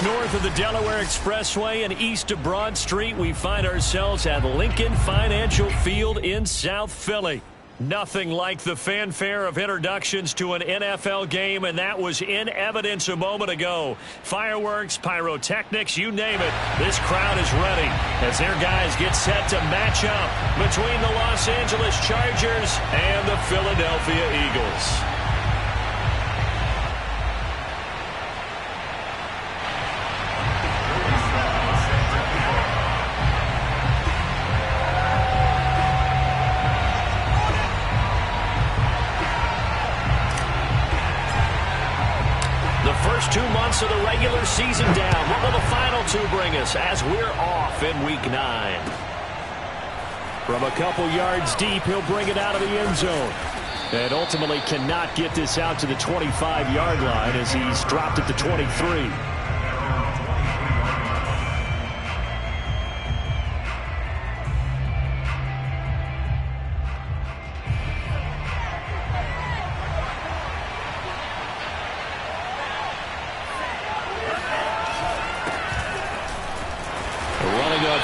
Just north of the Delaware Expressway and east of Broad Street, we find ourselves at Lincoln Financial Field in South Philly. Nothing like the fanfare of introductions to an NFL game, and that was in evidence a moment ago. Fireworks, pyrotechnics, you name it. This crowd is ready as their guys get set to match up between the Los Angeles Chargers and the Philadelphia Eagles. First 2 months of the regular season down. What will the final two bring us as we're off in Week 9? From a couple yards deep, he'll bring it out of the end zone. And ultimately cannot get this out to the 25-yard line as he's dropped at the 23.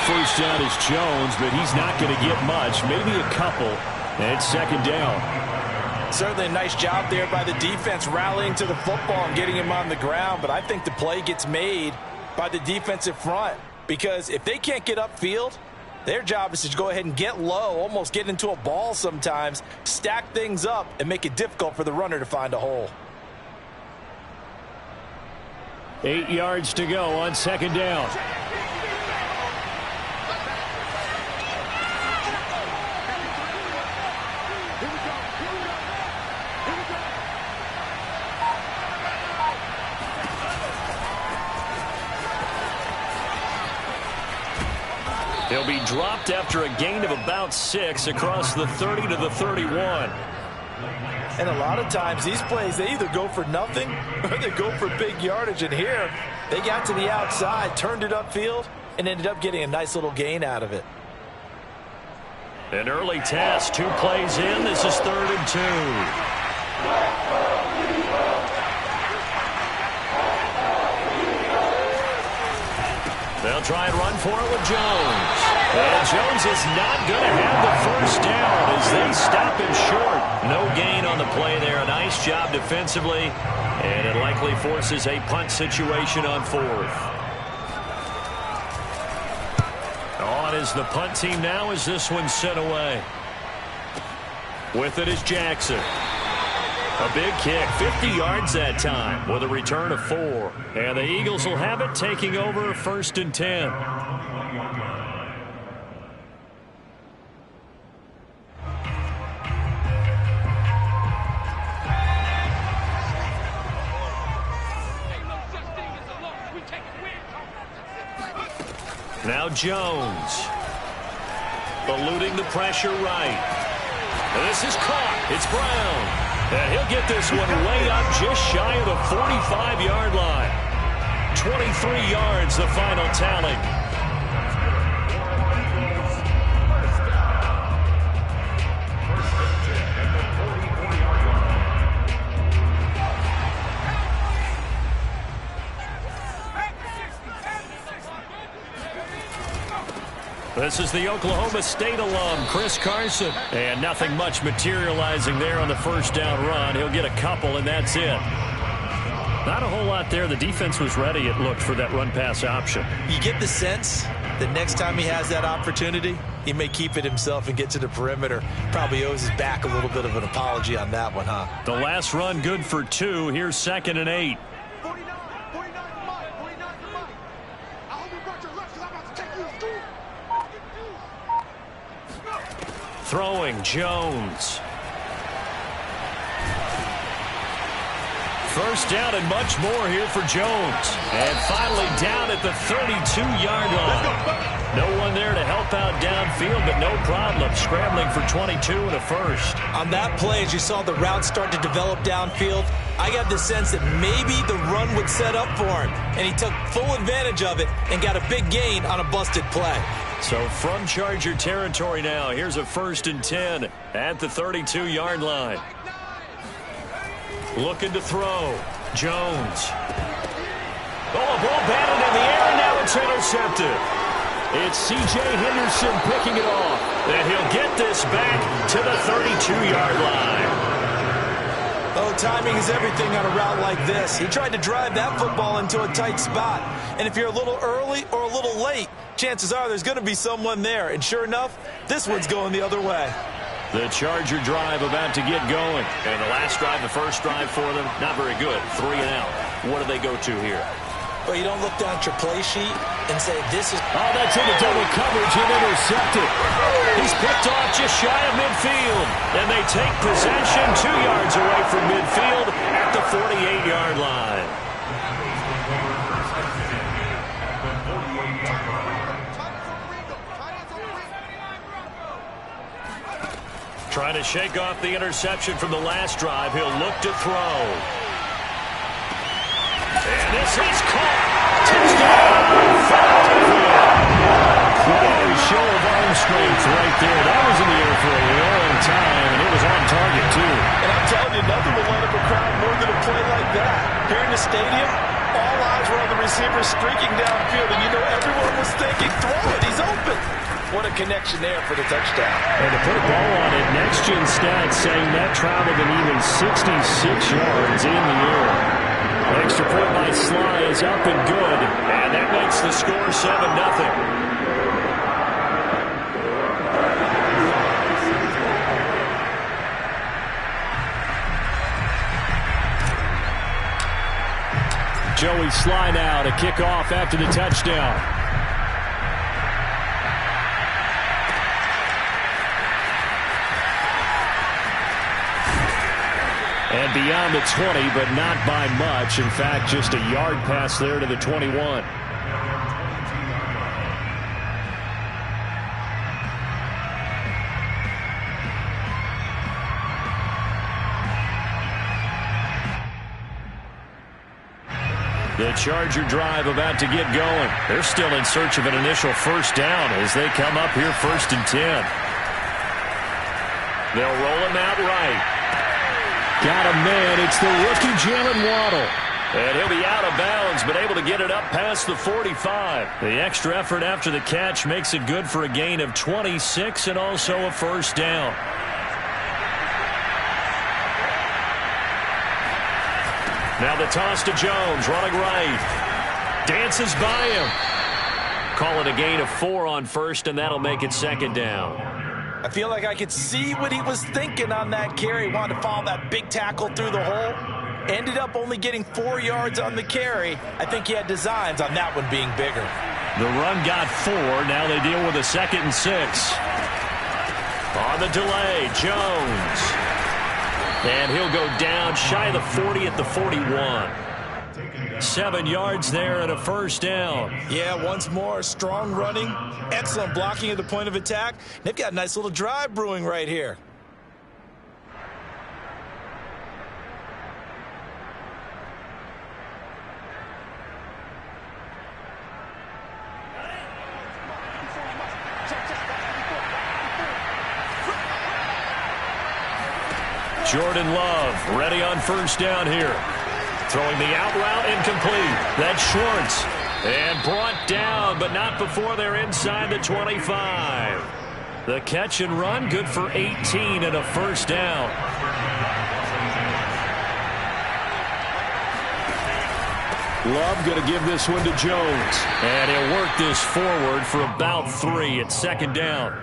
First down is Jones, but he's not going to get much, maybe a couple, and it's second down. Certainly a nice job there by the defense rallying to the football and getting him on the ground, but I think the play gets made by the defensive front because if they can't get upfield, their job is to go ahead and get low, almost get into a ball sometimes, stack things up, and make it difficult for the runner to find a hole. 8 yards to go on second down. He'll be dropped after a gain of about 6 across the 30 to the 31. And a lot of times these plays, they either go for nothing or they go for big yardage. And here, they got to the outside, turned it upfield, and ended up getting a nice little gain out of it. An early test, 2 plays in. This is 3rd and 2. They'll try and run for it with Jones. And Jones is not going to have the first down as they stop him short. No gain on the play there. A nice job defensively. And it likely forces a punt situation on 4th. On is the punt team now as this one's sent away. With it is Jackson. A big kick, 50 yards that time with a return of 4. And the Eagles will have it, taking over 1st and 10. Now Jones. Eluding the pressure right. And this is caught. It's Brown. And he'll get this one way up just shy of the 45-yard line. 23 yards, the final tally. This is the Oklahoma State alum, Chris Carson. And nothing much materializing there on the first down run. He'll get a couple, and that's it. Not a whole lot there. The defense was ready, it looked, for that run-pass option. You get the sense that next time he has that opportunity, he may keep it himself and get to the perimeter. Probably owes his back a little bit of an apology on that one, huh? The last run good for 2. Here's 2nd and 8. Throwing Jones. First down and much more here for Jones. And finally down at the 32-yard line. No one there to help out downfield, but no problem scrambling for 22 and a first. On that play, as you saw the route start to develop downfield, I got the sense that maybe the run would set up for him. And he took full advantage of it and got a big gain on a busted play. So from Charger territory now, here's a 1st and 10 at the 32-yard line. Looking to throw. Jones. Oh, a ball batted That's intercepted. It's C.J. Henderson picking it off. And he'll get this back to the 32-yard line. Oh, timing is everything on a route like this. He tried to drive that football into a tight spot. And if you're a little early or a little late, chances are there's going to be someone there. And sure enough, this one's going the other way. The Charger drive about to get going. And the last drive, the first drive for them, not very good. 3 and out. What do they go to here? Well, you don't look down at your play sheet and say, this is... Oh, that's into double coverage and intercepted. He's picked off just shy of midfield. And they take possession 2 yards away from midfield at the 48-yard line. Trying to shake off the interception from the last drive. He'll look to throw. And this is caught. Touchdown. Quite a show of arm strength right there. That was in the air for a long time, and it was on target, too. And I'm telling you, nothing will light up a crowd more than a play like that. Here in the stadium, all eyes were on the receiver streaking downfield, and you know everyone was thinking, throw it, he's open. What a connection there for the touchdown. And to put a ball on it, next-gen stats saying that traveled an even 66 yards in the air. Extra point by Sly is up and good, and that makes the score 7-0. Joey Sly now to kick off after the touchdown. And beyond the 20, but not by much. In fact, just a yard pass there to the 21. The Charger drive about to get going. They're still in search of an initial first down as they come up here 1st and 10. They'll roll him out right. Got a man. It's the rookie Jalen Waddle. And he'll be out of bounds, but able to get it up past the 45. The extra effort after the catch makes it good for a gain of 26 and also a first down. Now the toss to Jones, running right. Dances by him. Call it a gain of 4 on first, and that'll make it 2nd down. I feel like I could see what he was thinking on that carry. Wanted to follow that big tackle through the hole. Ended up only getting 4 yards on the carry. I think he had designs on that one being bigger. The run got 4. Now they deal with a 2nd and 6. On the delay, Jones. And he'll go down shy of the 40 at the 41. 7 yards there and a first down. Yeah, once more, strong running, excellent blocking at the point of attack. They've got a nice little drive brewing right here. Jordan Love ready on first down here. Throwing the out route incomplete. That's Schwartz. And brought down, but not before they're inside the 25. The catch and run, good for 18 and a first down. Love going to give this one to Jones. And he'll work this forward for about 3 at 2nd down.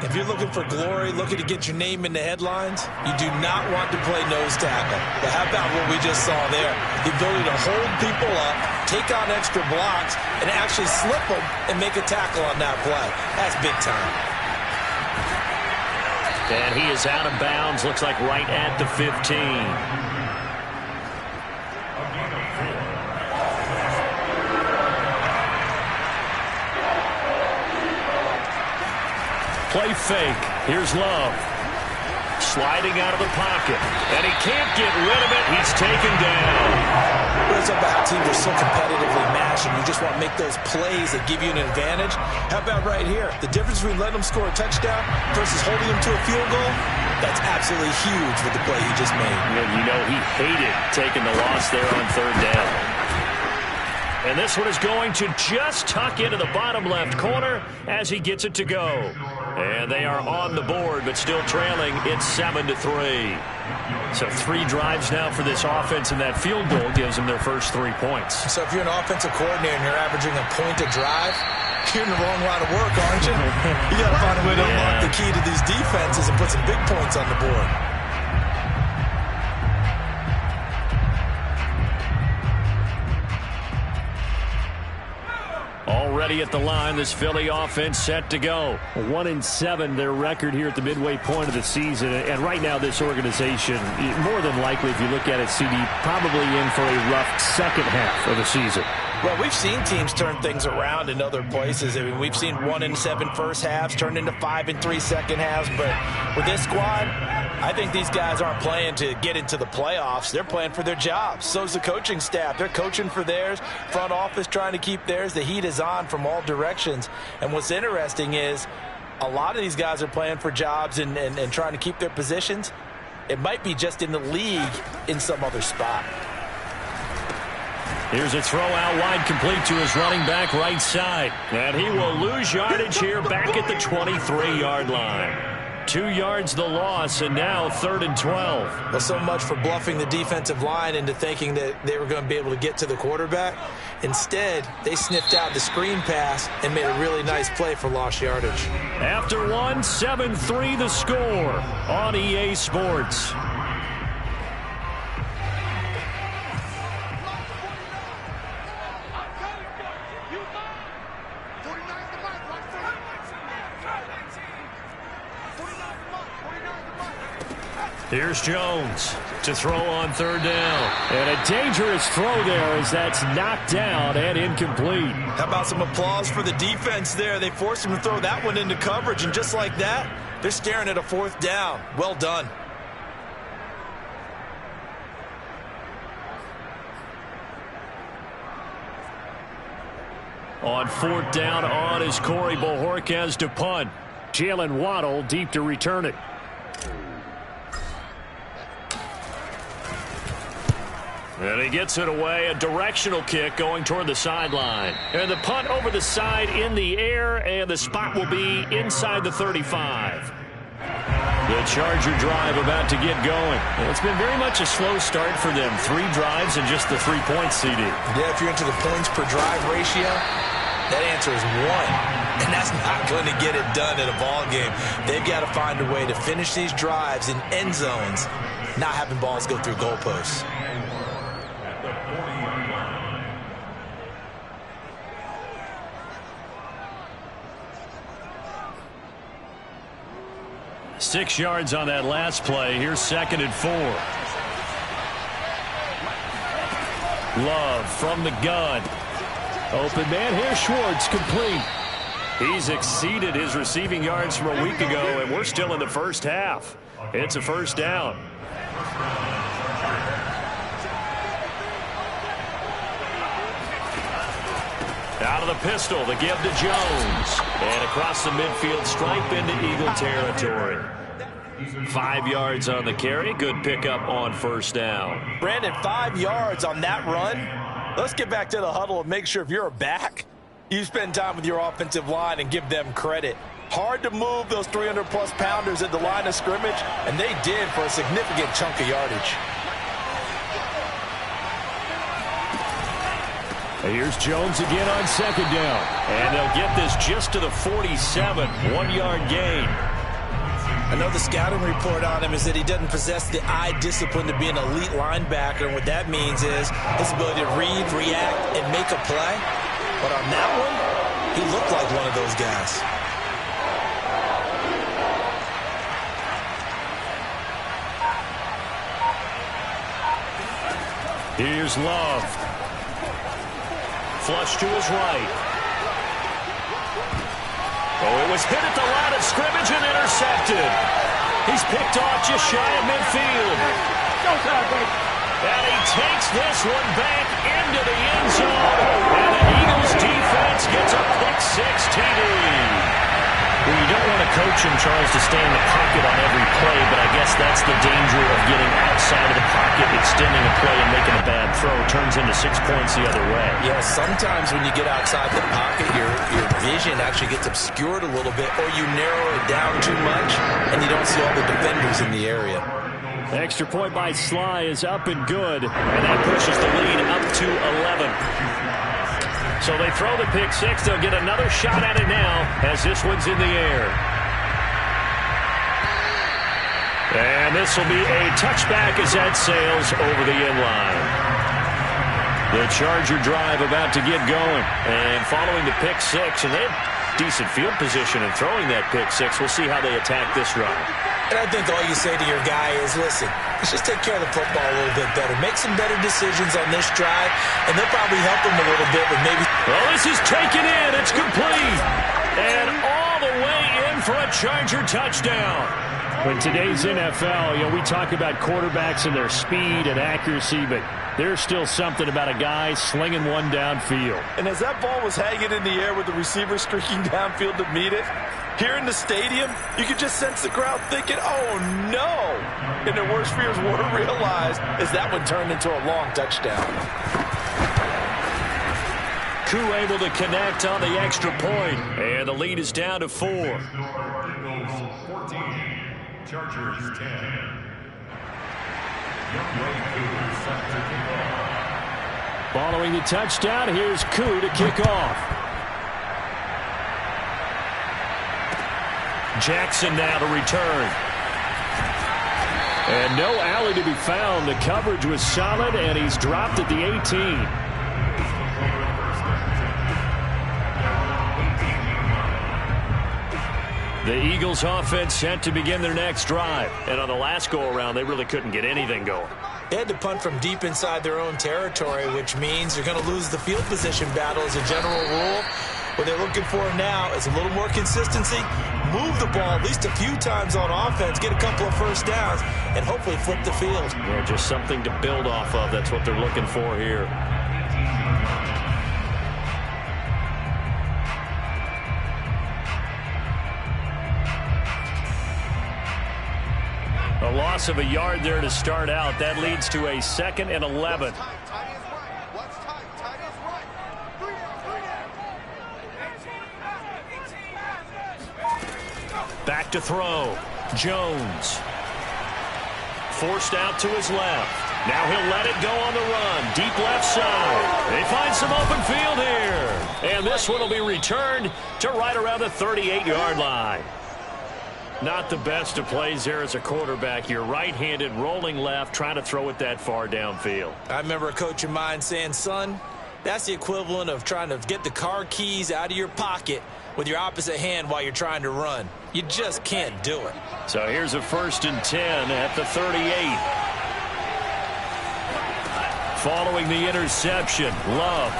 If you're looking for glory, looking to get your name in the headlines, you do not want to play nose tackle. But how about what we just saw there? The ability to hold people up, take on extra blocks, and actually slip them and make a tackle on that play. That's big time. And he is out of bounds, looks like right at the 15. Play fake. Here's Love. Sliding out of the pocket. And he can't get rid of it. He's taken down. Where's about teams are so competitively matched and you just want to make those plays that give you an advantage? How about right here? The difference between letting them score a touchdown versus holding them to a field goal? That's absolutely huge with the play he just made. And you know he hated taking the loss there on 3rd down. And this one is going to just tuck into the bottom left corner as he gets it to go. And they are on the board, but still trailing. It's 7-3. So 3 drives now for this offense, and that field goal gives them their first 3 points. So if you're an offensive coordinator and you're averaging a point a drive, you're in the wrong line of work, aren't you? You got to find a way to unlock the key to these defenses and put some big points on the board. Already at the line, this Philly offense set to go. 1-7, their record here at the midway point of the season. And right now, this organization, more than likely, if you look at it, CD, probably in for a rough second half of the season. Well, we've seen teams turn things around in other places. I mean, we've seen 1-7 first halves turn into 5-3 second halves. But with this squad, I think these guys aren't playing to get into the playoffs. They're playing for their jobs. So's the coaching staff. They're coaching for theirs. Front office trying to keep theirs. The heat is on from all directions. And what's interesting is a lot of these guys are playing for jobs and trying to keep their positions. It might be just in the league in some other spot. Here's a throw out wide, complete to his running back right side. And he will lose yardage here back at the 23-yard line. 2 yards the loss, and now 3rd and 12. Well, so much for bluffing the defensive line into thinking that they were going to be able to get to the quarterback. Instead, they sniffed out the screen pass and made a really nice play for lost yardage. After 1, 7-3 the score on EA Sports. Here's Jones to throw on 3rd down. And a dangerous throw there as that's knocked down and incomplete. How about some applause for the defense there? They forced him to throw that one into coverage, and just like that, they're staring at a 4th down. Well done. On 4th down on is Corey Bojorquez to punt. Jalen Waddle deep to return it. And he gets it away, a directional kick going toward the sideline. And the punt over the side in the air, and the spot will be inside the 35. The Charger drive about to get going. Well, it's been very much a slow start for them. 3 drives and just the 3 points, CD. Yeah, if you're into the points per drive ratio, that answer is 1. And that's not going to get it done in a ball game. They've got to find a way to finish these drives in end zones, not having balls go through goalposts. Six yards on that last play. Here's 2nd and 4. Love from the gun. Open man here, Schwartz, complete. He's exceeded his receiving yards from a week ago, and we're still in the first half. It's a 1st down. Out of the pistol, the give to Jones. And across the midfield stripe into Eagle territory. 5 yards on the carry. Good pickup on 1st down. Brandon, 5 yards on that run. Let's get back to the huddle and make sure if you're a back, you spend time with your offensive line and give them credit. Hard to move those 300-plus pounders at the line of scrimmage, and they did for a significant chunk of yardage. Here's Jones again on 2nd down. And they'll get this just to the 47. 1-yard gain. I know the scouting report on him is that he doesn't possess the eye discipline to be an elite linebacker. And what that means is his ability to read, react, and make a play. But on that one, he looked like one of those guys. Here's Love. Flush to his right. Oh, it was hit at the line of scrimmage and intercepted. He's picked off just shy of midfield. And he takes this one back into the end zone. And the Eagles defense gets a pick 6 TD. Well, you don't want to coaching Charles to stay in the pocket on every play, but I guess that's the danger of getting outside of the pocket, extending a play, and making a bad throw. Turns into 6 points the other way. Yeah, sometimes when you get outside the pocket, your vision actually gets obscured a little bit, or you narrow it down too much, and you don't see all the defenders in the area. Extra point by Sly is up and good, and that pushes the lead up to 11. So they throw the pick six. They'll get another shot at it now as this one's in the air. And this will be a touchback as that sails over the end line. The Charger drive about to get going. And following the pick six, and they have decent field position in throwing that pick six. We'll see how they attack this drive. And I think all you say to your guy is, listen, let's just take care of the football a little bit better. Make some better decisions on this drive, and they'll probably help him a little bit, but maybe... Well, this is taken in. It's complete. And all the way in for a Charger touchdown. In today's NFL, we talk about quarterbacks and their speed and accuracy, but there's still something about a guy slinging one downfield. And as that ball was hanging in the air with the receiver streaking downfield to meet it, here in the stadium, you could just sense the crowd thinking, oh, no. And their worst fears were realized as that one turned into a long touchdown. Koo able to connect on the extra point, and the lead is down to 4. Eagles 14, Chargers 10. Following the touchdown, here's Koo to kick off. Jackson now to return. And no alley to be found. The coverage was solid, and he's dropped at the 18. The Eagles offense set to begin their next drive. And on the last go-around, they really couldn't get anything going. They had to punt from deep inside their own territory, which means they're going to lose the field position battle as a general rule. What they're looking for now is a little more consistency, move the ball at least a few times on offense, get a couple of first downs, and hopefully flip the field. Yeah, just something to build off of. That's what they're looking for here. A loss of a yard there to start out. That leads to a 2nd and 11. Back to throw. Jones. Forced out to his left. Now he'll let it go on the run. Deep left side. They find some open field here. And this one will be returned to right around the 38-yard line. Not the best of plays there as a quarterback. You're right-handed, rolling left, trying to throw it that far downfield. I remember a coach of mine saying, son, that's the equivalent of trying to get the car keys out of your pocket with your opposite hand while you're trying to run. You just can't do it. So here's a 1st and 10 at the 38. Following the interception, Love.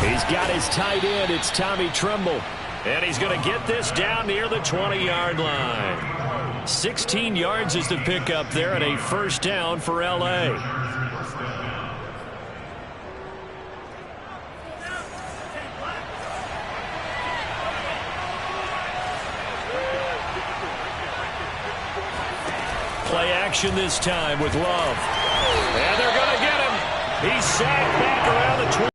He's got his tight end. It's Tommy Tremble. And he's going to get this down near the 20-yard line. 16 yards is the pickup there and a 1st down for L.A. Play action this time with Love. And they're going to get him. He's sacked back around the 20.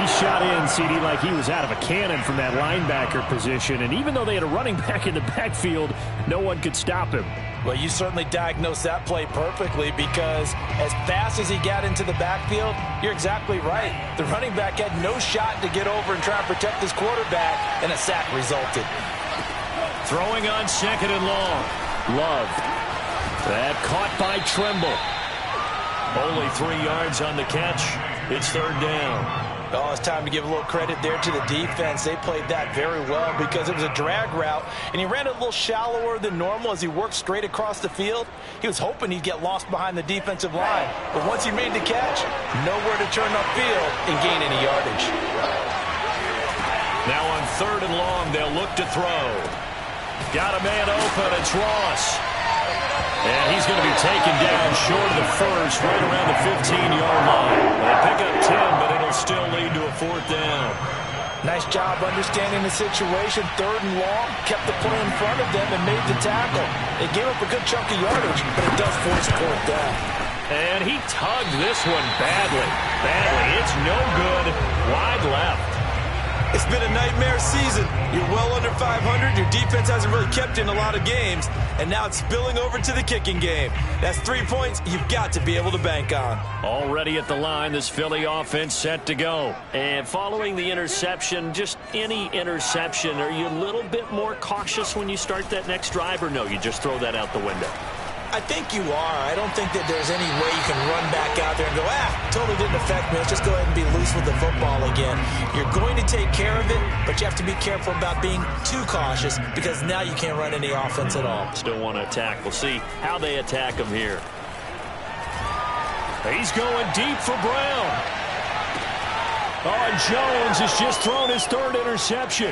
He shot in, CD, like he was out of a cannon from that linebacker position. And even though they had a running back in the backfield, no one could stop him. Well, you certainly diagnosed that play perfectly because as fast as he got into the backfield, you're exactly right. The running back had no shot to get over and try and protect his quarterback, and a sack resulted. Throwing on 2nd and long. Love. That caught by Tremble. Only 3 yards on the catch. It's 3rd down. Oh, it's time to give a little credit there to the defense. They played that very well because it was a drag route, and he ran it a little shallower than normal as he worked straight across the field. He was hoping he'd get lost behind the defensive line, but once he made the catch, nowhere to turn upfield and gain any yardage. Now on 3rd and long, they'll look to throw. Got a man open. It's Ross. And he's going to be taken down short of the first, right around the 15-yard line. They pick up 10, but it'll still lead to a 4th down. Nice job understanding the situation. 3rd and long, kept the play in front of them and made the tackle. It gave up a good chunk of yardage, but it does force 4th down. And he tugged this one badly. It's no good. Wide left. It's been a nightmare season. You're well under 500. Your defense hasn't really kept in a lot of games. And now it's spilling over to the kicking game. That's 3 points you've got to be able to bank on. Already at the line, this Philly offense set to go. And following the interception, just any interception, are you a little bit more cautious when you start that next drive, or no, you just throw that out the window? I think you are. I don't think that there's any way you can run back out there and go, totally didn't affect me. Let's just go ahead and be loose with the football again. You're going to take care of it, but you have to be careful about being too cautious because now you can't run any offense at all. Still want to attack. We'll see how they attack him here. He's going deep for Brown. And Jones has just thrown his 3rd interception.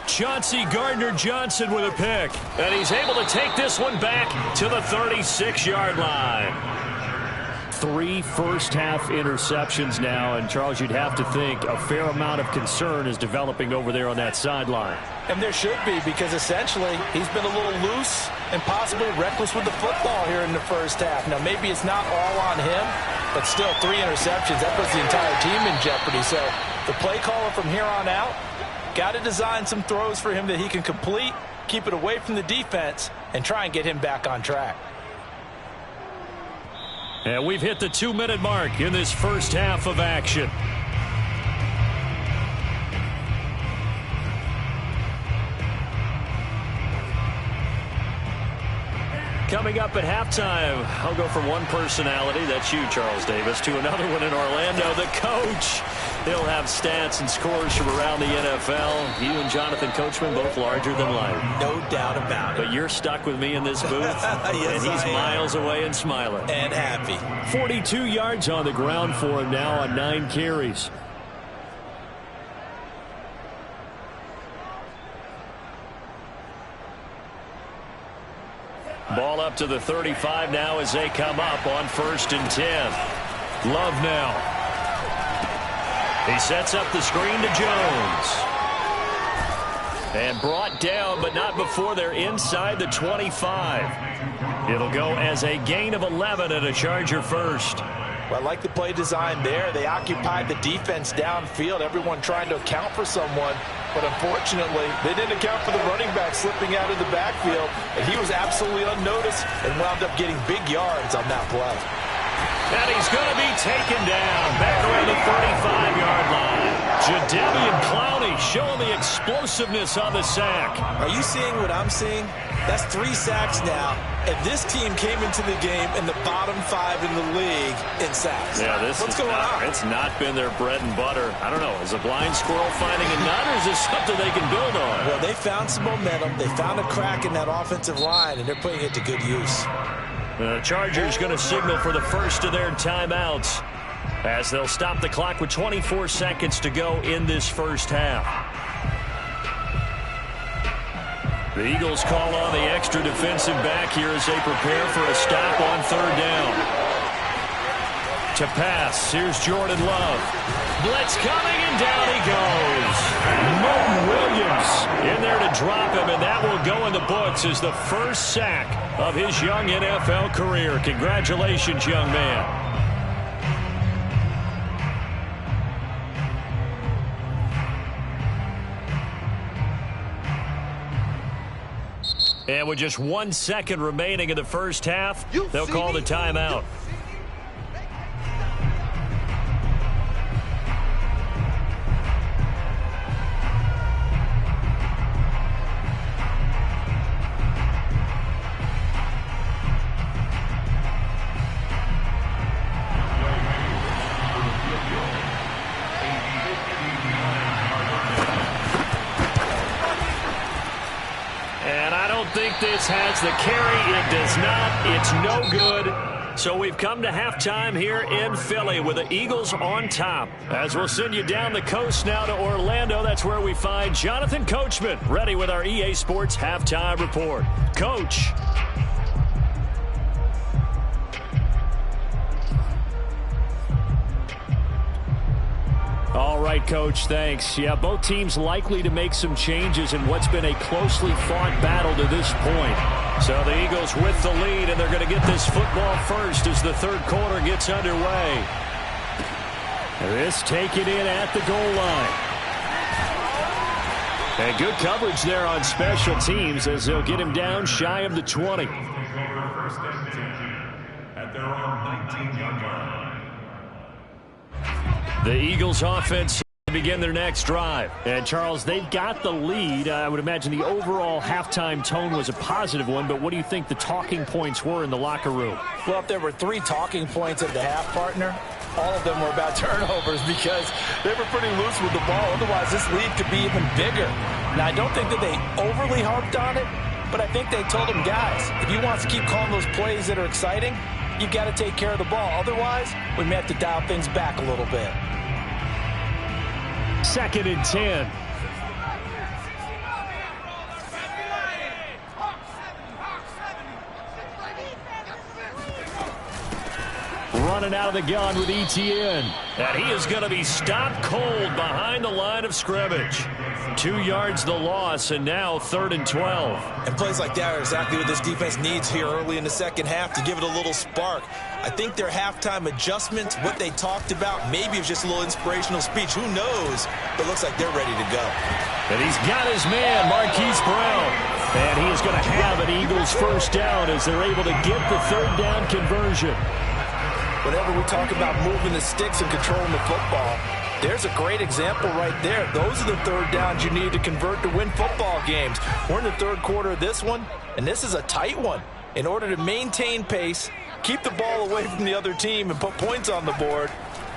Chauncey Gardner-Johnson with a pick. And he's able to take this one back to the 36-yard line. 3 first-half interceptions now. And, Charles, you'd have to think a fair amount of concern is developing over there on that sideline. And there should be, because essentially he's been a little loose and possibly reckless with the football here in the first half. Now, maybe it's not all on him, but still 3 interceptions. That puts the entire team in jeopardy. So the play caller from here on out, got to design some throws for him that he can complete, keep it away from the defense, and try and get him back on track. And we've hit the 2-minute mark in this first half of action. Coming up at halftime, I'll go from one personality, that's you, Charles Davis, to another one in Orlando, the coach. He'll have stats and scores from around the NFL. You and Jonathan Coachman, both larger than life. No doubt about it. But you're stuck with me in this booth, yes, and he's miles away and smiling. And happy. 42 yards on the ground for him now on 9 carries. Ball up to the 35 now as they come up on 1st and 10. Love now. He sets up the screen to Jones. And brought down, but not before they're inside the 25. It'll go as a gain of 11 and a Charger first. Well, I like the play design there. They occupied the defense downfield, everyone trying to account for someone. But unfortunately, they didn't account for the running back slipping out of the backfield. And he was absolutely unnoticed and wound up getting big yards on that play. And he's going to be taken down back around the 35-yard line. Jadeveon Clowney showing the explosiveness on the sack. Are you seeing what I'm seeing? That's 3 sacks now, and this team came into the game in the bottom 5 in the league in sacks. Yeah, What's going on? It's not been their bread and butter. I don't know. Is a blind squirrel finding a nut, or is this something they can build on? Well, they found some momentum. They found a crack in that offensive line, and they're putting it to good use. The Chargers going to signal for the first of their timeouts as they'll stop the clock with 24 seconds to go in this first half. The Eagles call on the extra defensive back here as they prepare for a stop on 3rd down. To pass, here's Jordan Love. Blitz coming, and down he goes. Moten Williams in there to drop him, and that will go in the books as the first sack of his young NFL career. Congratulations, young man. And with just 1 second remaining in the first half, they'll call the timeout. Think this has the carry. It does not. It's no good. So we've come to halftime here in Philly with the Eagles on top. As we'll send you down the coast now to Orlando, that's where we find Jonathan Coachman ready with our EA Sports halftime report. Coach. All right, Coach, thanks. Yeah, both teams likely to make some changes in what's been a closely fought battle to this point. So the Eagles with the lead, and they're going to get this football first as the third quarter gets underway. This taken in at the goal line. And good coverage there on special teams as they'll get him down shy of the 20. First and 10 at their own 19-yard line. The Eagles offense begin their next drive. And, Charles, they've got the lead. I would imagine the overall halftime tone was a positive one, but what do you think the talking points were in the locker room? Well, if there were 3 talking points at the half, partner, all of them were about turnovers because they were pretty loose with the ball. Otherwise, this lead could be even bigger. Now, I don't think that they overly harped on it, but I think they told them, guys, if you want to keep calling those plays that are exciting, you've got to take care of the ball. Otherwise, we may have to dial things back a little bit. 2nd and 10. Running out of the gun with ETN. And he is going to be stopped cold behind the line of scrimmage. 2 yards the loss, and now 3rd and 12. And plays like that are exactly what this defense needs here early in the second half to give it a little spark. I think their halftime adjustments, what they talked about, maybe it was just a little inspirational speech. Who knows? But it looks like they're ready to go. And he's got his man, Marquise Brown. And he is going to have an Eagles first down as they're able to get the 3rd down conversion. Whenever we talk about moving the sticks and controlling the football, there's a great example right there. Those are the 3rd downs you need to convert to win football games. We're in the 3rd quarter of this one, and this is a tight one. In order to maintain pace, keep the ball away from the other team, and put points on the board,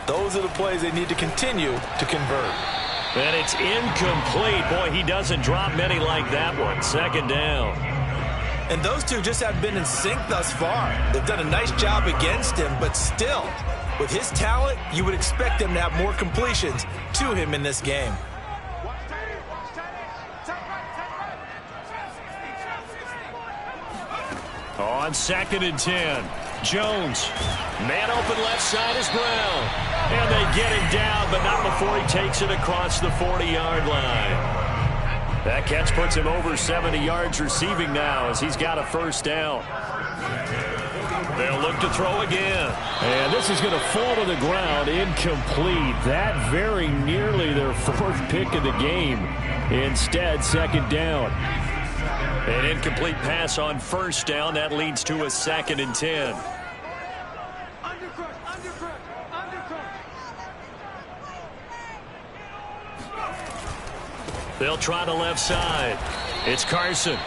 those are the plays they need to continue to convert. And it's incomplete. Boy, he doesn't drop many like that one. 2nd down. And those two just haven't been in sync thus far. They've done a nice job against him, but still, with his talent, you would expect them to have more completions to him in this game. On 2nd and 10, Jones. Man open left side is Brown. And they get him down, but not before he takes it across the 40-yard line. That catch puts him over 70 yards receiving now as he's got a first down. They'll look to throw again. And this is going to fall to the ground, incomplete. That very nearly their 4th pick of the game. Instead, 2nd down. An incomplete pass on 1st down. That leads to a 2nd and 10. They'll try the left side. It's Carson.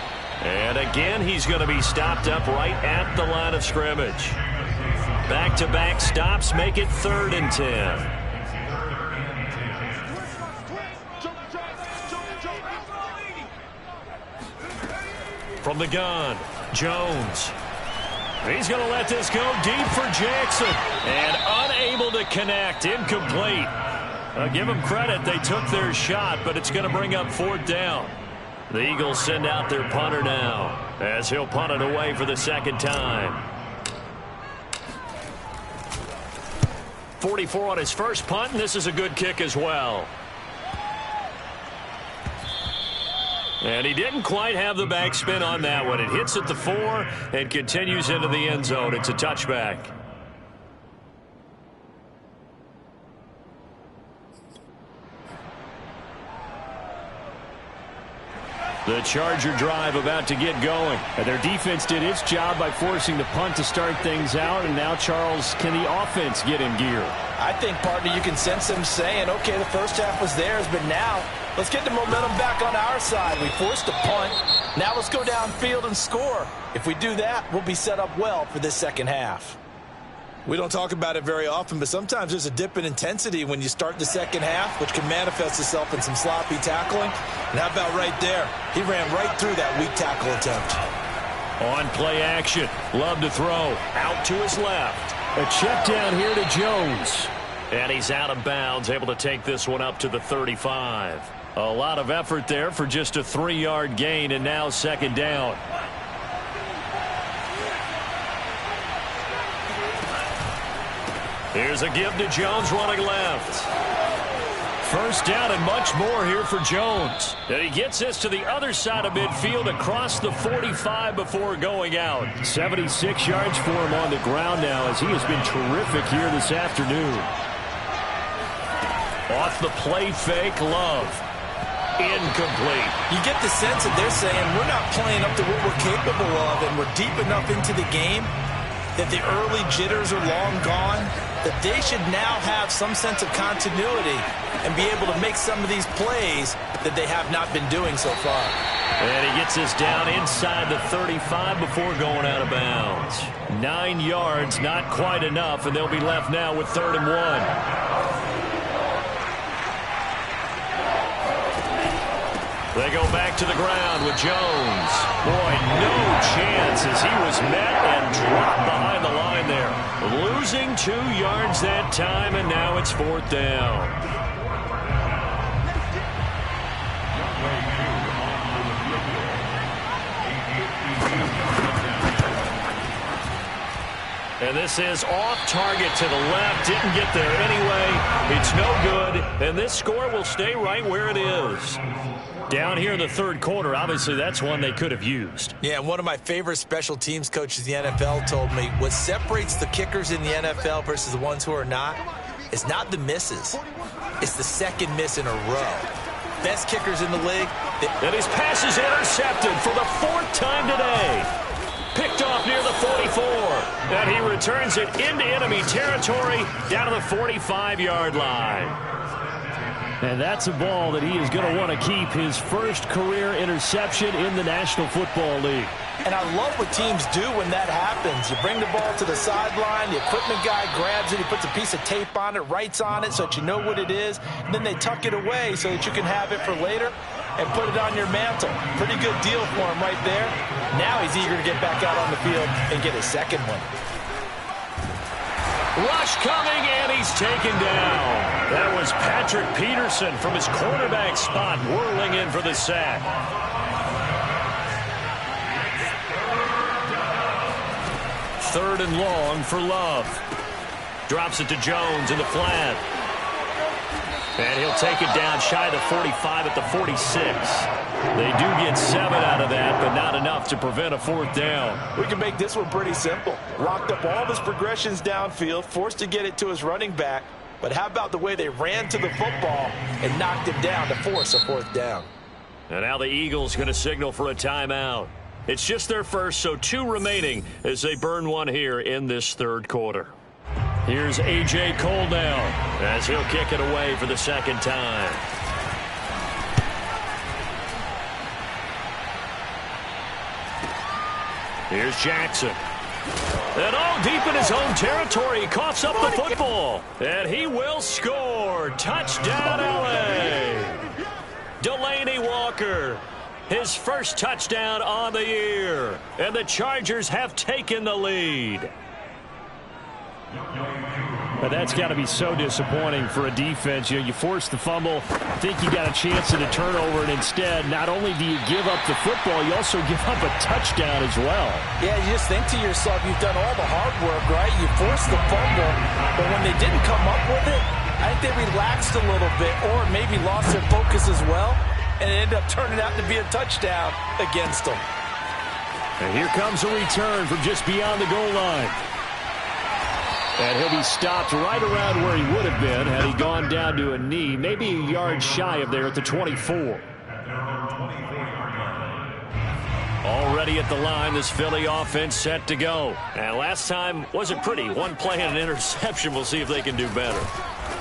And again, he's going to be stopped up right at the line of scrimmage. Back-to-back stops make it 3rd and 10. From the gun, Jones. He's going to let this go deep for Jackson. And unable to connect. Incomplete. Give them credit. They took their shot, but it's going to bring up 4th down. The Eagles send out their punter now as he'll punt it away for the 2nd time. 44 on his first punt, and this is a good kick as well. And he didn't quite have the backspin on that one. It hits at the 4 and continues into the end zone. It's a touchback. The Charger drive about to get going. And their defense did its job by forcing the punt to start things out. And now, Charles, can the offense get in gear? I think, partner, you can sense them saying, okay, the first half was theirs, but now let's get the momentum back on our side. We forced a punt. Now let's go downfield and score. If we do that, we'll be set up well for this second half. We don't talk about it very often, but sometimes there's a dip in intensity when you start the second half, which can manifest itself in some sloppy tackling. And how about right there? He ran right through that weak tackle attempt. On play action. Love to throw. Out to his left. A check down here to Jones. And he's out of bounds, able to take this one up to the 35. A lot of effort there for just a 3-yard gain, and now 2nd down. Here's a give to Jones running left. First down and much more here for Jones. And he gets this to the other side of midfield across the 45 before going out. 76 yards for him on the ground now as he has been terrific here this afternoon. Off the play fake, Love. Incomplete. You get the sense that they're saying we're not playing up to what we're capable of, and we're deep enough into the game that the early jitters are long gone, that they should now have some sense of continuity and be able to make some of these plays that they have not been doing so far. And he gets this down inside the 35 before going out of bounds. 9 yards, not quite enough, and they'll be left now with 3rd and 1. They go back to the ground with Jones. Boy, no chance as he was met and dropped behind the line there. Losing 2 yards that time, and now it's 4th down. And this is off target to the left. Didn't get there anyway. It's no good. And this score will stay right where it is. Down here in the 3rd quarter, obviously that's one they could have used. Yeah, one of my favorite special teams coaches in the NFL told me what separates the kickers in the NFL versus the ones who are not is not the misses. It's the second miss in a row. Best kickers in the league. And his pass is intercepted for the 4th time today. Picked off near the 44. And he returns it into enemy territory down to the 45-yard line. And that's a ball that he is going to want to keep, his first career interception in the National Football League. And I love what teams do when that happens. You bring the ball to the sideline, the equipment guy grabs it, he puts a piece of tape on it, writes on it so that you know what it is, and then they tuck it away so that you can have it for later and put it on your mantle. Pretty good deal for him right there. Now he's eager to get back out on the field and get his second one. Rush coming, and he's taken down. That was Patrick Peterson from his quarterback spot whirling in for the sack. Third and long for Love. Drops it to Jones in the flat. And he'll take it down shy of the 45 at the 46. They do get 7 out of that, but not enough to prevent a 4th down. We can make this one pretty simple. Locked up all of his progressions downfield, forced to get it to his running back. But how about the way they ran to the football and knocked him down to force a 4th down? And now the Eagles going to signal for a timeout. It's just their first, so 2 remaining as they burn one here in this 3rd quarter. Here's A.J. Cole now as he'll kick it away for the 2nd time. Here's Jackson. And deep in his own territory, he coughs up the football. And he will score. Touchdown, L.A. Delaney Walker, his first touchdown on the year. And the Chargers have taken the lead. But that's got to be so disappointing for a defense. You force the fumble, think you got a chance at a turnover, and instead, not only do you give up the football, you also give up a touchdown as well. Yeah, you just think to yourself, you've done all the hard work, right? You forced the fumble, but when they didn't come up with it, I think they relaxed a little bit or maybe lost their focus as well, and it ended up turning out to be a touchdown against them. And here comes a return from just beyond the goal line. And he'll be stopped right around where he would have been had he gone down to a knee, maybe a yard shy of there at the 24. Already at the line, this Philly offense set to go. And last time wasn't pretty. One play and an interception. We'll see if they can do better.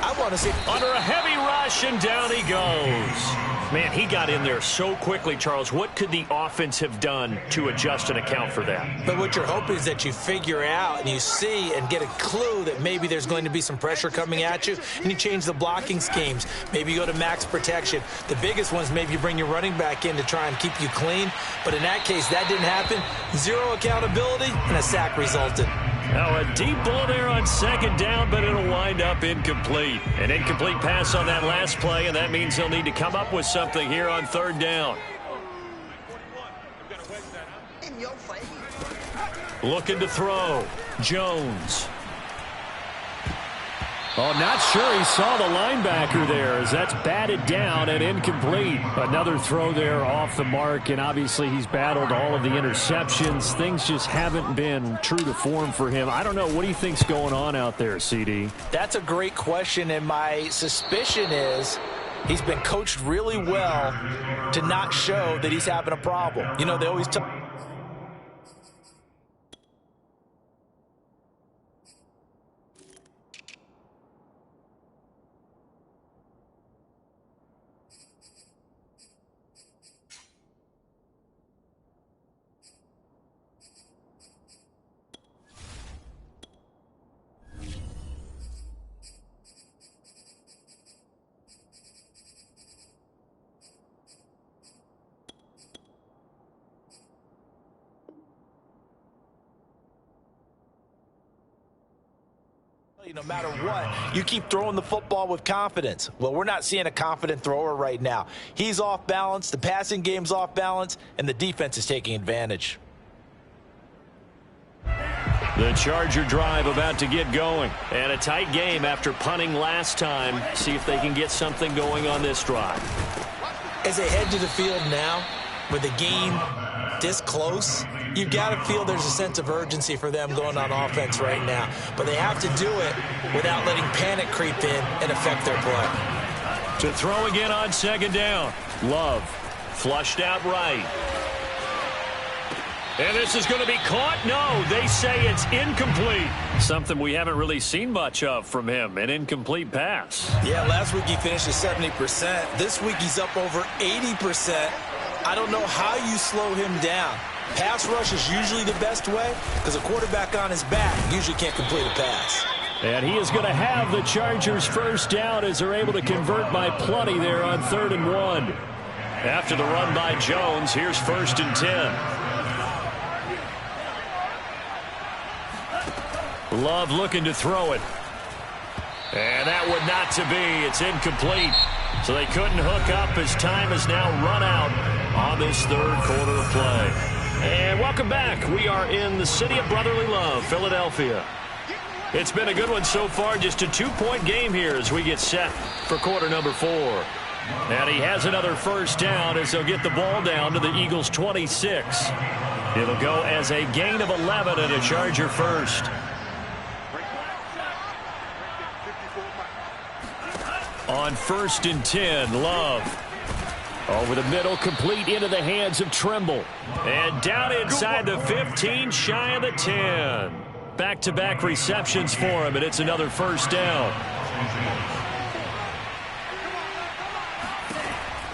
I want to see under a heavy rush, and down he goes. Man, he got in there so quickly, Charles. What could the offense have done to adjust and account for that? But what you're hoping is that you figure out and you see and get a clue that maybe there's going to be some pressure coming at you, and you change the blocking schemes. Maybe you go to max protection. The biggest ones, maybe you bring your running back in to try and keep you clean. But in that case, that didn't happen. 0 accountability, and a sack resulted. Now a deep ball there on 2nd down, but it'll wind up incomplete. An incomplete pass on that last play, and that means they'll need to come up with something here on 3rd down. Looking to throw. Jones. Oh, not sure he saw the linebacker there as that's batted down and incomplete. Another throw there off the mark, and obviously he's battled all of the interceptions. Things just haven't been true to form for him. I don't know. What do you think's going on out there, CD? That's a great question, and my suspicion is he's been coached really well to not show that he's having a problem. You know, they always talk. No matter what, you keep throwing the football with confidence. Well, we're not seeing a confident thrower right now. He's off balance, the passing game's off balance, and the defense is taking advantage. The Charger drive about to get going. And a tight game after punting last time. See if they can get something going on this drive. As they head to the field now, with the game this close, you've got to feel there's a sense of urgency for them going on offense right now. But they have to do it without letting panic creep in and affect their play. To throw again on second down. Love flushed out right. And this is going to be caught. No, they say it's incomplete. Something we haven't really seen much of from him, an incomplete pass. Yeah, last week he finished at 70%. This week he's up over 80%. I don't know how you slow him down. Pass rush is usually the best way because a quarterback on his back usually can't complete a pass. And he is going to have the Chargers first down as they're able to convert by plenty there on 3rd and 1. After the run by Jones, here's 1st and 10. Love looking to throw it. And that would not to be. It's incomplete. So they couldn't hook up as time has now run out on this 3rd quarter of play. And welcome back. We are in the city of brotherly love, Philadelphia. It's been a good one so far. Just a 2-point game here as we get set for quarter number 4. And he has another first down as they'll get the ball down to the Eagles' 26. It'll go as a gain of 11 and a Charger first. On 1st and 10, Love. Over the middle, complete into the hands of Trimble. And down inside the 15, shy of the 10. Back-to-back receptions for him, and it's another first down.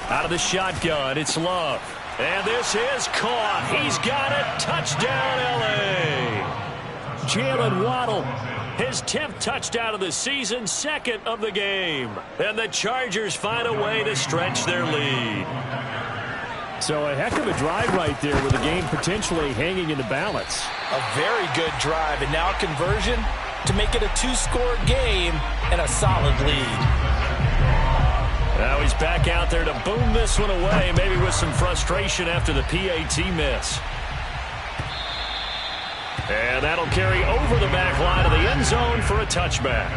Out of the shotgun, it's Love. And this is caught. He's got it. Touchdown, L.A. Jalen Waddle. His 10th touchdown of the season, 2nd of the game. And the Chargers find a way to stretch their lead. So a heck of a drive right there with the game potentially hanging in the balance. A very good drive, and now a conversion to make it a 2-score game and a solid lead. Now he's back out there to boom this one away, maybe with some frustration after the PAT miss. And that'll carry over the back line of the end zone for a touchback.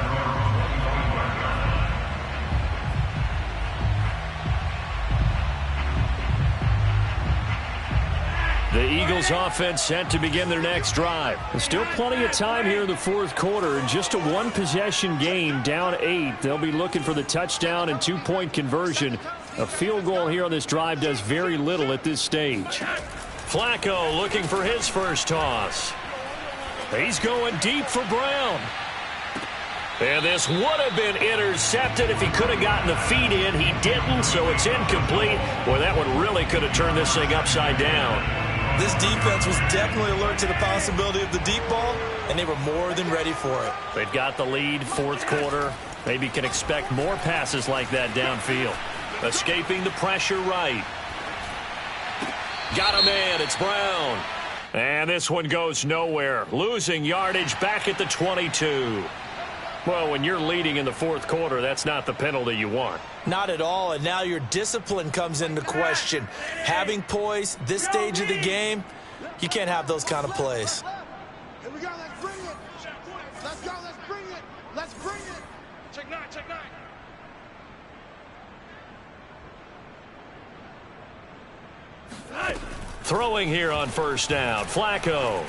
The Eagles offense set to begin their next drive. There's still plenty of time here in the 4th quarter. Just a 1-possession game, down 8. They'll be looking for the touchdown and 2-point conversion. A field goal here on this drive does very little at this stage. Flacco looking for his first toss. He's going deep for Brown. And this would have been intercepted if he could have gotten the feet in. He didn't, so it's incomplete. Boy, that one really could have turned this thing upside down. This defense was definitely alert to the possibility of the deep ball, and they were more than ready for it. They've got the lead, 4th quarter. Maybe can expect more passes like that downfield. Escaping the pressure right. Got a man, it's Brown. And this one goes nowhere. Losing yardage back at the 22. Well, when you're leading in the 4th quarter, that's not the penalty you want. Not at all, and now your discipline comes into question. Having poise this stage of the game, you can't have those kind of plays. Here we go, let's bring it. Let's go, let's bring it. Let's bring it. Throwing here on first down. Flacco.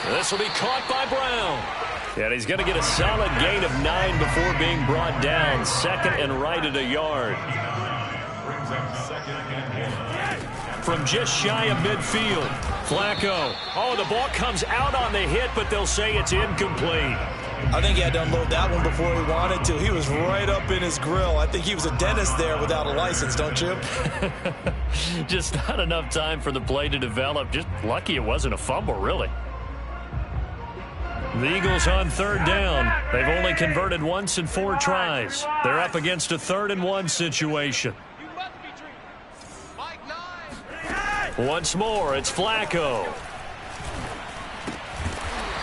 This will be caught by Brown. And he's going to get a solid gain of 9 before being brought down. Second and right at a yard. From just shy of midfield. Flacco. Oh, the ball comes out on the hit, but they'll say it's incomplete. I think he had to unload that one before he wanted to. He was right up in his grill. I think he was a dentist there without a license, don't you? Just not enough time for the play to develop. Just lucky it wasn't a fumble, really. The Eagles on third down. They've only converted once in 4 tries. They're up against a 3rd and 1 situation. Once more, it's Flacco.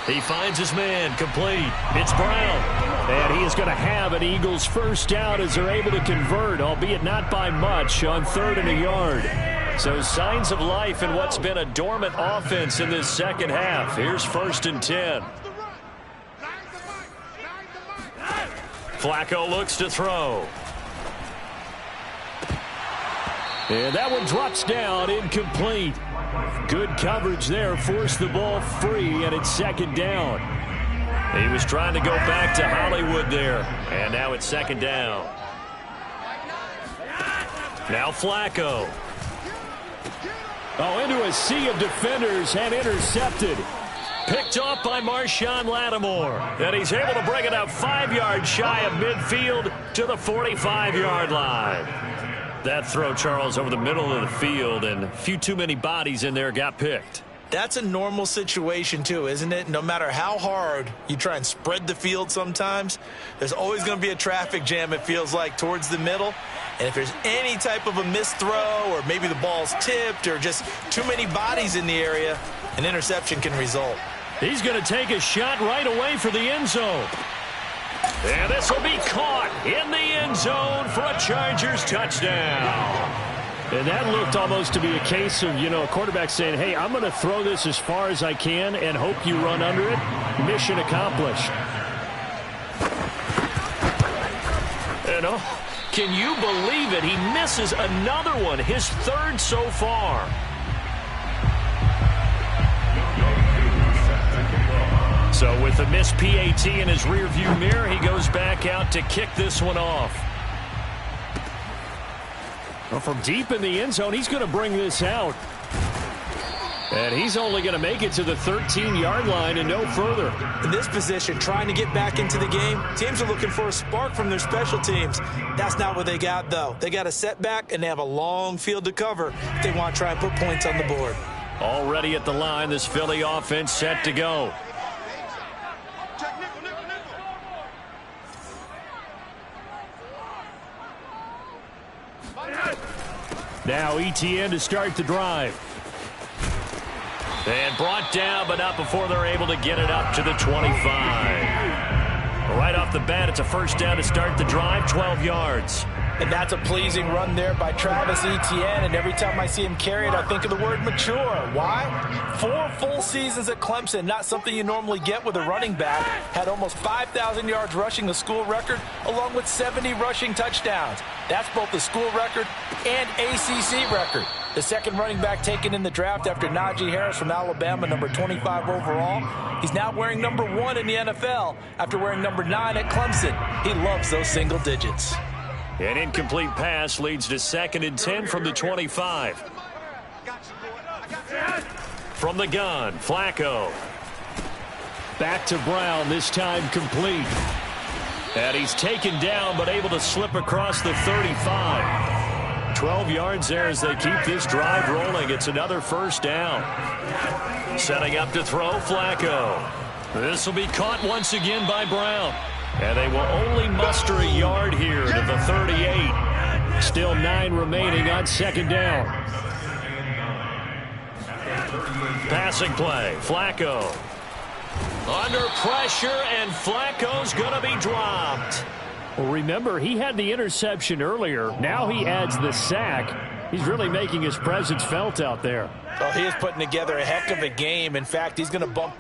He finds his man, complete. It's Brown. And he is going to have an Eagles first down as they're able to convert, albeit not by much, on 3rd and a yard. So signs of life in what's been a dormant offense in this second half. Here's 1st and 10. Flacco looks to throw. And that one drops down, incomplete. Good coverage there, forced the ball free, and it's 2nd down. He was trying to go back to Hollywood there, and now it's 2nd down. Now Flacco. Oh, into a sea of defenders and intercepted. Picked off by Marshawn Lattimore. And he's able to bring it up 5 yards shy of midfield to the 45-yard line. That throw, Charles, over the middle of the field, and a few too many bodies in there got picked. That's a normal situation, too, isn't it? No matter how hard you try and spread the field sometimes, there's always going to be a traffic jam, it feels like, towards the middle. And if there's any type of a missed throw or maybe the ball's tipped or just too many bodies in the area, an interception can result. He's going to take a shot right away for the end zone. And this will be caught in the end zone for a Chargers touchdown. And that looked almost to be a case of, a quarterback saying, hey, I'm going to throw this as far as I can and hope you run under it. Mission accomplished. And can you believe it? He misses another one, his 3rd so far. So with a missed PAT in his rearview mirror, he goes back out to kick this one off. Well, from deep in the end zone, he's going to bring this out. And he's only going to make it to the 13-yard line and no further. In this position, trying to get back into the game, teams are looking for a spark from their special teams. That's not what they got, though. They got a setback, and they have a long field to cover if they want to try and put points on the board. Already at the line, this Philly offense set to go. Now ETN to start the drive. And brought down, but not before they're able to get it up to the 25. Right off the bat, it's a first down to start the drive, 12 yards. And that's a pleasing run there by Travis Etienne. And every time I see him carry it, I think of the word mature. Why? 4 full seasons at Clemson, not something you normally get with a running back. Had almost 5,000 yards rushing, the school record, along with 70 rushing touchdowns. That's both the school record and ACC record. The second running back taken in the draft after Najee Harris from Alabama, number 25 overall. He's now wearing number 1 in the NFL after wearing number 9 at Clemson. He loves those single digits. An incomplete pass leads to 2nd and 10 from the 25. From the gun, Flacco. Back to Brown, this time complete. And he's taken down, but able to slip across the 35. 12 yards there as they keep this drive rolling. It's another first down. Setting up to throw, Flacco. This will be caught once again by Brown. And they will only muster a yard here to the 38. Still 9 remaining on 2nd down. Passing play, Flacco. Under pressure, and Flacco's going to be dropped. Well, remember, he had the interception earlier. Now he adds the sack. He's really making his presence felt out there. Oh, he is putting together a heck of a game. In fact, he's going to bump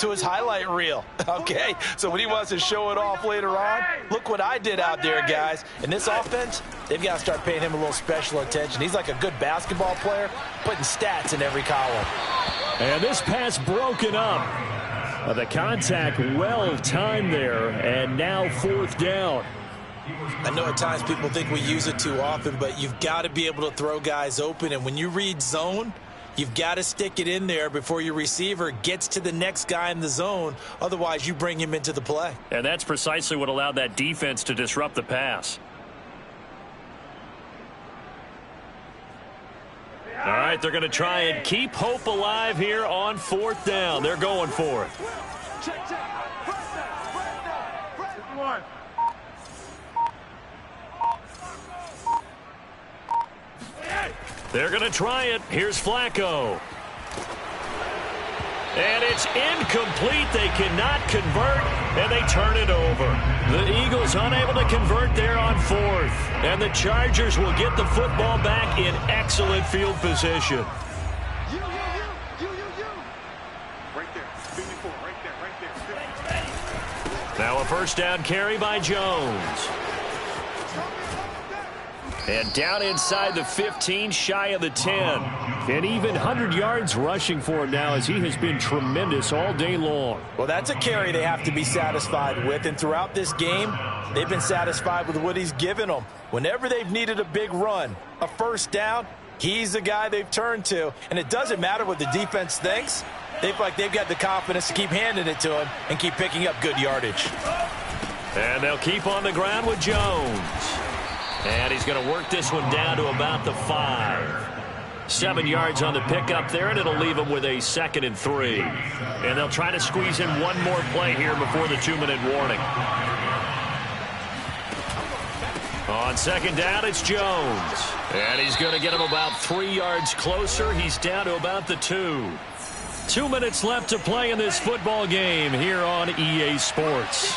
to his highlight reel, okay? So when he wants to show it off later on, look what I did out there, guys. In this offense, they've got to start paying him a little special attention. He's like a good basketball player, putting stats in every column. And this pass broken up. The contact well timed there, and now 4th down. I know at times people think we use it too often, but you've got to be able to throw guys open. And when you read zone, you've got to stick it in there before your receiver gets to the next guy in the zone. Otherwise, you bring him into the play. And that's precisely what allowed that defense to disrupt the pass. All right, they're going to try and keep hope alive here on 4th down. They're going for it. They're going to try it. Here's Flacco. And it's incomplete. They cannot convert, and they turn it over. The Eagles unable to convert there on 4th. And the Chargers will get the football back in excellent field position. Right there. 54, right there. Now a first down carry by Jones. And down inside the 15, shy of the 10. And even 100 yards rushing for him now, as he has been tremendous all day long. Well, that's a carry they have to be satisfied with. And throughout this game, they've been satisfied with what he's given them. Whenever they've needed a big run, a first down, he's the guy they've turned to. And it doesn't matter what the defense thinks. They feel like they've got the confidence to keep handing it to him and keep picking up good yardage. And they'll keep on the ground with Jones. And he's going to work this one down to about the 5. 7 yards on the pickup there, and it'll leave them with a 2nd and 3. And they'll try to squeeze in one more play here before the 2-minute warning. On 2nd down, it's Jones. And he's going to get him about 3 yards closer. He's down to about the 2. 2 minutes left to play in this football game here on EA Sports.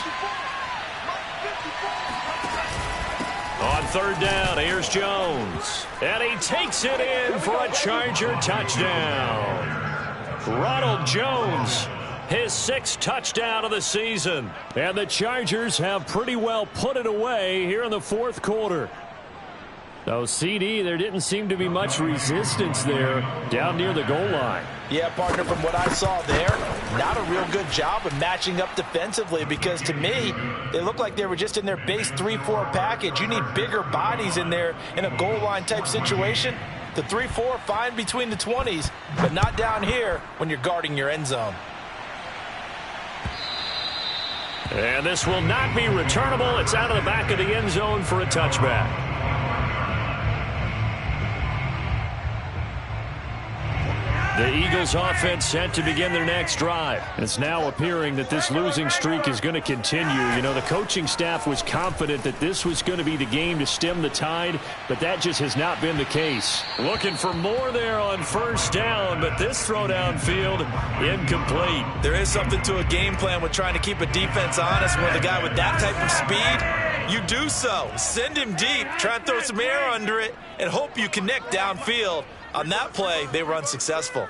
On 3rd down, here's Jones. And he takes it in for a Charger touchdown. Ronald Jones, his 6th touchdown of the season. And the Chargers have pretty well put it away here in the 4th quarter. So, CD, there didn't seem to be much resistance there down near the goal line. Yeah, partner, from what I saw there, not a real good job of matching up defensively, because to me, they looked like they were just in their base 3-4 package. You need bigger bodies in there in a goal line type situation. The 3-4, fine between the 20s, but not down here when you're guarding your end zone. And this will not be returnable. It's out of the back of the end zone for a touchback. The Eagles offense set to begin their next drive. It's now appearing that this losing streak is going to continue. You know, the coaching staff was confident that this was going to be the game to stem the tide, but that just has not been the case. Looking for more there on 1st down, but this throw downfield incomplete. There is something to a game plan with trying to keep a defense honest. With a guy with that type of speed, you do so. Send him deep, try and throw some air under it, and hope you connect downfield. On that play, they were unsuccessful.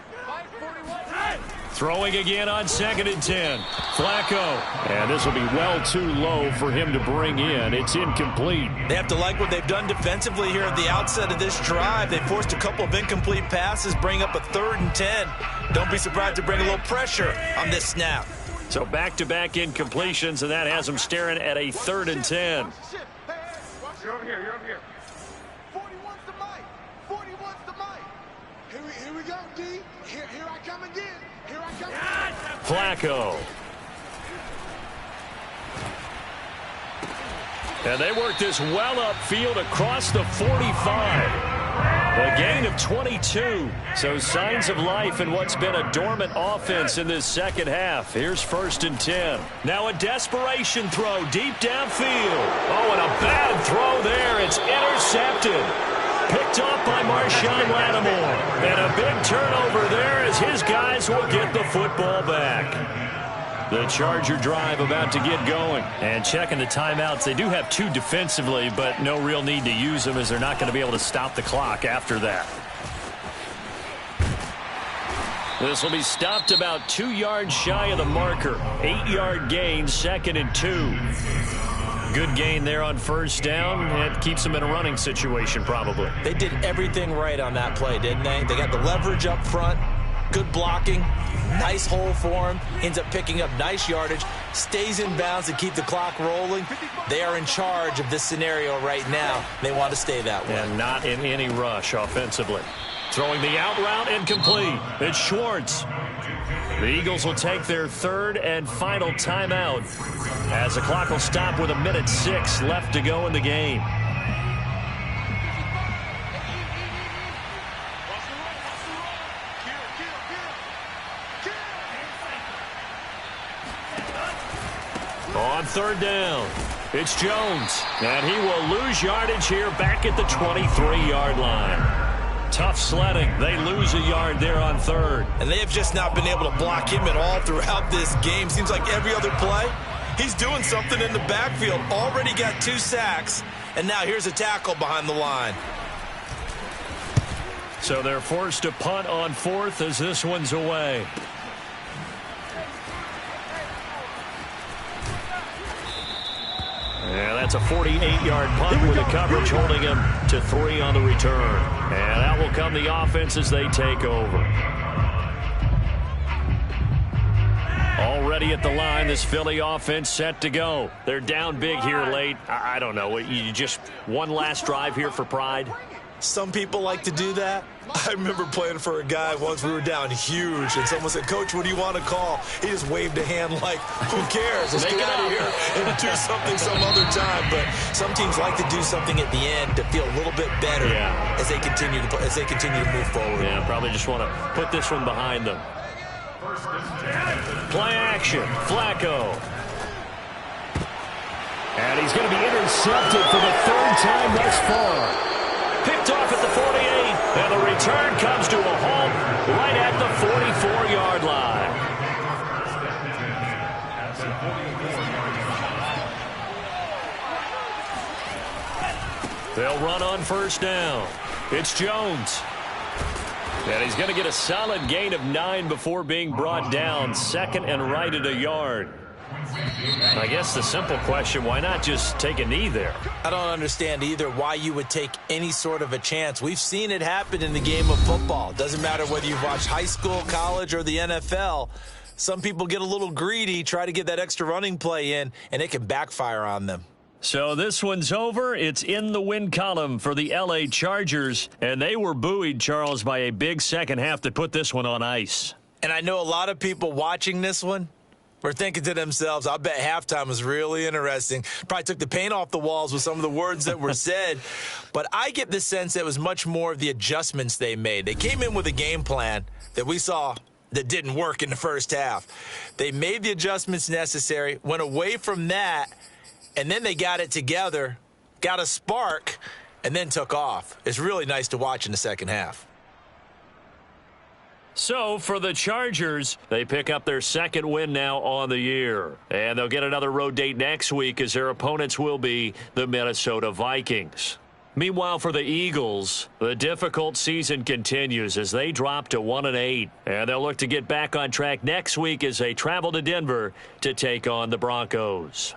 Throwing again on 2nd and 10. Flacco. And this will be well too low for him to bring in. It's incomplete. They have to like what they've done defensively here at the outset of this drive. They forced a couple of incomplete passes, bring up a 3rd and 10. Don't be surprised to bring a little pressure on this snap. So back-to-back incompletions, and that has them staring at a 3rd and 10. You're over here, you're over here. 40 wants the mic. 40 wants the mic. Here we go, D. Here I come again. Here I come again. Flacco. And they work this well upfield across the 45. A gain of 22. So signs of life in what's been a dormant offense in this second half. Here's 1st and 10. Now a desperation throw deep downfield. Oh, and a bad throw there. It's intercepted. Picked off by Marshawn Lattimore. And a big turnover there as his guys will get the football back. The Charger drive about to get going. And checking the timeouts. They do have 2 defensively, but no real need to use them as they're not going to be able to stop the clock after that. This will be stopped about 2 yards shy of the marker. 8-yard gain, 2nd and 2. Good gain there on first down. It keeps them in a running situation probably. They did everything right on that play, didn't they? They got the leverage up front, good blocking, nice hole for him, ends up picking up nice yardage, stays in bounds to keep the clock rolling. They are in charge of this scenario right now. They want to stay that way. And not in any rush offensively. Throwing the out route incomplete. It's Schwartz. The Eagles will take their 3rd and final timeout as the clock will stop with 1:06 left to go in the game. On 3rd down, it's Jones. And he will lose yardage here back at the 23-yard line. Tough sledding. They lose a yard there on 3rd. And they have just not been able to block him at all throughout this game. Seems like every other play, he's doing something in the backfield. Already got 2 sacks, and now here's a tackle behind the line. So they're forced to punt on 4th as this one's away. Yeah, that's a 48-yard punt with the coverage holding him to 3 on the return. And that will come the offense as they take over. Already at the line, this Philly offense set to go. They're down big here late. I don't know. You just one last drive here for pride? Some people like to do that. I remember playing for a guy once. We were down huge, and someone said, "Coach, what do you want to call?" He just waved a hand like, who cares? Let's get out of here and do something some other time. But some teams like to do something at the end to feel a little bit better as they continue to move forward. Yeah, probably just want to put this one behind them. Play action, Flacco. And he's going to be intercepted for the 3rd time thus far. Picked off at the 48, and the return comes to a halt right at the 44-yard line. They'll run on 1st down. It's Jones. And he's going to get a solid gain of 9 before being brought down. 2nd and right at a yard. I guess the simple question, why not just take a knee there? I don't understand either why you would take any sort of a chance. We've seen it happen in the game of football. It doesn't matter whether you've watched high school, college, or the NFL. Some people get a little greedy, try to get that extra running play in, and it can backfire on them. So this one's over. It's in the win column for the L.A. Chargers, and they were buoyed, Charles, by a big second half that put this one on ice. And I know a lot of people watching this one were thinking to themselves, I bet halftime was really interesting. Probably took the paint off the walls with some of the words that were said. But I get the sense that it was much more of the adjustments they made. They came in with a game plan that we saw that didn't work in the first half. They made the adjustments necessary, went away from that, and then they got it together, got a spark, and then took off. It's really nice to watch in the second half. So for the Chargers, they pick up their 2nd win now on the year. And they'll get another road date next week as their opponents will be the Minnesota Vikings. Meanwhile, for the Eagles, the difficult season continues as they drop to 1-8. And they'll look to get back on track next week as they travel to Denver to take on the Broncos.